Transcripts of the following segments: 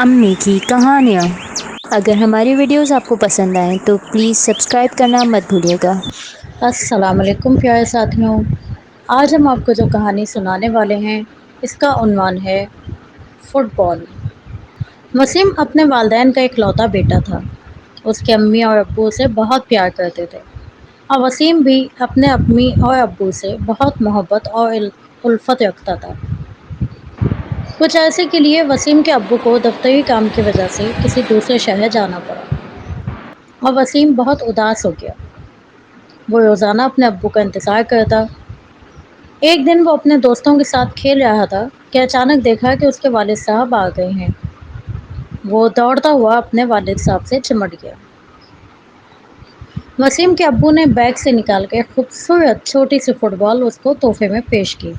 امی کی کہانیاں۔ اگر ہماری ویڈیوز آپ کو پسند آئیں تو پلیز سبسکرائب کرنا مت بھولیے گا۔ السلام علیکم پیارے ساتھیوں، آج ہم آپ کو جو کہانی سنانے والے ہیں اس کا عنوان ہے فٹ بال۔ وسیم اپنے والدین کا اکلوتا بیٹا تھا۔ اس کے امی اور ابو اسے بہت پیار کرتے تھے اور وسیم بھی اپنے امی اور ابو سے بہت محبت اور الفت رکھتا تھا۔ کچھ عرصے کے لیے وسیم کے ابو کو دفتری کام کی وجہ سے کسی دوسرے شہر جانا پڑا اور وسیم بہت اداس ہو گیا۔ وہ روزانہ اپنے ابو کا انتظار کرتا۔ ایک دن وہ اپنے دوستوں کے ساتھ کھیل رہا تھا کہ اچانک دیکھا کہ اس کے والد صاحب آ گئے ہیں۔ وہ دوڑتا ہوا اپنے والد صاحب سے چمٹ گیا۔ وسیم کے ابو نے بیگ سے نکال کے خوبصورت چھوٹی سی فٹ بال اس کو تحفے میں پیش کی۔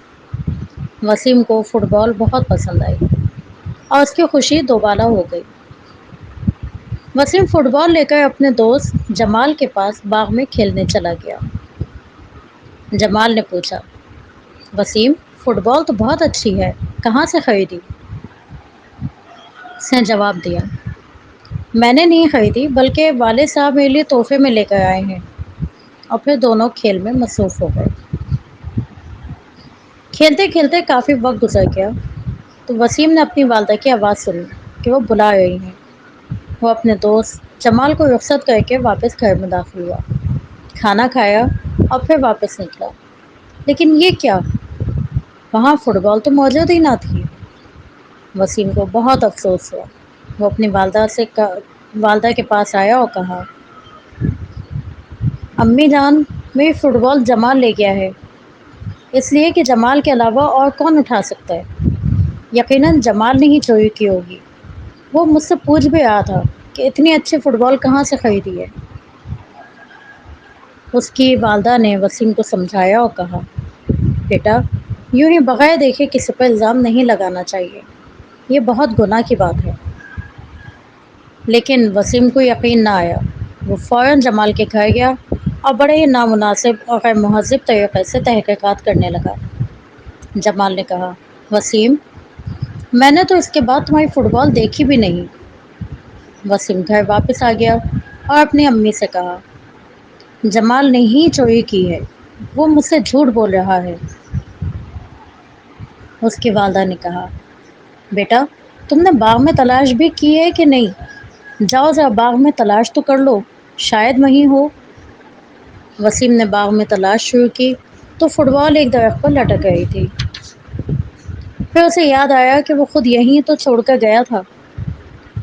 وسیم کو فٹ بال بہت پسند آئی اور اس کی خوشی دوبالا ہو گئی۔ وسیم فٹ بال لے کر اپنے دوست جمال کے پاس باغ میں کھیلنے چلا گیا۔ جمال نے پوچھا، وسیم فٹ بال تو بہت اچھی ہے، کہاں سے خریدی؟ اس نے جواب دیا، میں نے نہیں خریدی بلکہ والد صاحب میرے لیے تحفے میں لے کر آئے ہیں۔ اور پھر دونوں کھیل میں مصروف ہو گئے۔ کھیلتے کھیلتے کافی وقت گزر گیا تو وسیم نے اپنی والدہ کی آواز سنی کہ وہ بلا رہی ہیں۔ وہ اپنے دوست جمال کو رخصت کر کے واپس گھر میں داخل ہوا، کھانا کھایا اور پھر واپس نکلا۔ لیکن یہ کیا؟ وہاں فٹ بال تو موجود ہی نہ تھی۔ وسیم کو بہت افسوس ہوا۔ وہ اپنی والدہ کے پاس آیا اور کہا، امی جان، میری فٹ بال جمال لے گیا ہے، اس لیے کہ جمال کے علاوہ اور کون اٹھا سکتا ہے؟ یقیناً جمال نے ہی چوری کی ہوگی۔ وہ مجھ سے پوچھ بھی رہا تھا کہ اتنی اچھی فٹ بال کہاں سے خریدی ہے۔ اس کی والدہ نے وسیم کو سمجھایا اور کہا، بیٹا، یوں ہی بغیر دیکھے کسی پر الزام نہیں لگانا چاہیے، یہ بہت گناہ کی بات ہے۔ لیکن وسیم کو یقین نہ آیا۔ وہ فوراً جمال کے گھر گیا اور بڑے ہی نامناسب اور غیر مہذب طریقے سے تحقیقات کرنے لگا۔ جمال نے کہا، وسیم، میں نے تو اس کے بعد تمہاری فٹ بال دیکھی بھی نہیں۔ وسیم گھر واپس آ گیا اور اپنی امی سے کہا، جمال نے ہی چوری کی ہے، وہ مجھ سے جھوٹ بول رہا ہے۔ اس کی والدہ نے کہا، بیٹا، تم نے باغ میں تلاش بھی کی ہے کہ نہیں؟ جاؤ ذرا باغ میں تلاش تو کر لو، شاید وہیں ہو۔ وسیم نے باغ میں تلاش شروع کی تو فٹ بال ایک درخت پر لٹک رہی تھی۔ پھر اسے یاد آیا کہ وہ خود یہیں تو چھوڑ کر گیا تھا۔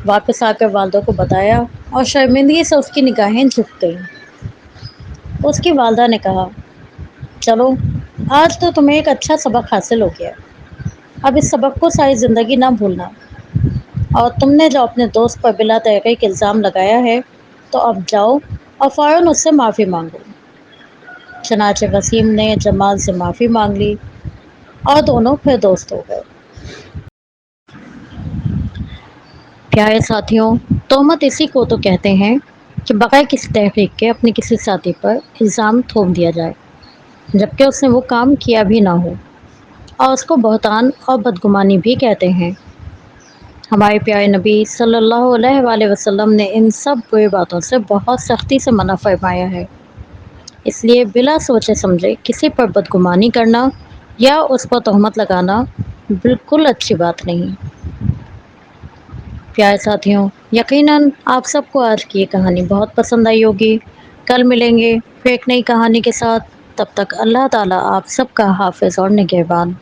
واپس آ کر والدہ کو بتایا اور شرمندگی سے اس کی نگاہیں جھک گئیں۔ اس کی والدہ نے کہا، چلو، آج تو تمہیں ایک اچھا سبق حاصل ہو گیا، اب اس سبق کو ساری زندگی نہ بھولنا۔ اور تم نے جو اپنے دوست پر بلا تحقیق الزام لگایا ہے تو اب جاؤ اور فوراً اس سے معافی مانگو۔ چنانچہ وسیم نے جمال سے معافی مانگ لی اور دونوں پھر دوست ہو گئے۔ پیارے ساتھیوں، تہمت اسی کو تو کہتے ہیں کہ بغیر کسی تحقیق کے اپنے کسی ساتھی پر الزام تھوپ دیا جائے، جبکہ اس نے وہ کام کیا بھی نہ ہو، اور اس کو بہتان اور بدگمانی بھی کہتے ہیں۔ ہمارے پیارے نبی صلی اللہ علیہ وآلہ وسلم نے ان سب بری باتوں سے بہت سختی سے منع فرمایا ہے۔ اس لیے بلا سوچے سمجھے کسی پر بدگمانی کرنا یا اس پر تہمت لگانا بالکل اچھی بات نہیں۔ پیارے ساتھیوں، یقیناً آپ سب کو آج کی یہ کہانی بہت پسند آئی ہوگی۔ کل ملیں گے پھر ایک نئی کہانی کے ساتھ، تب تک اللہ تعالیٰ آپ سب کا حافظ اور نگہبان۔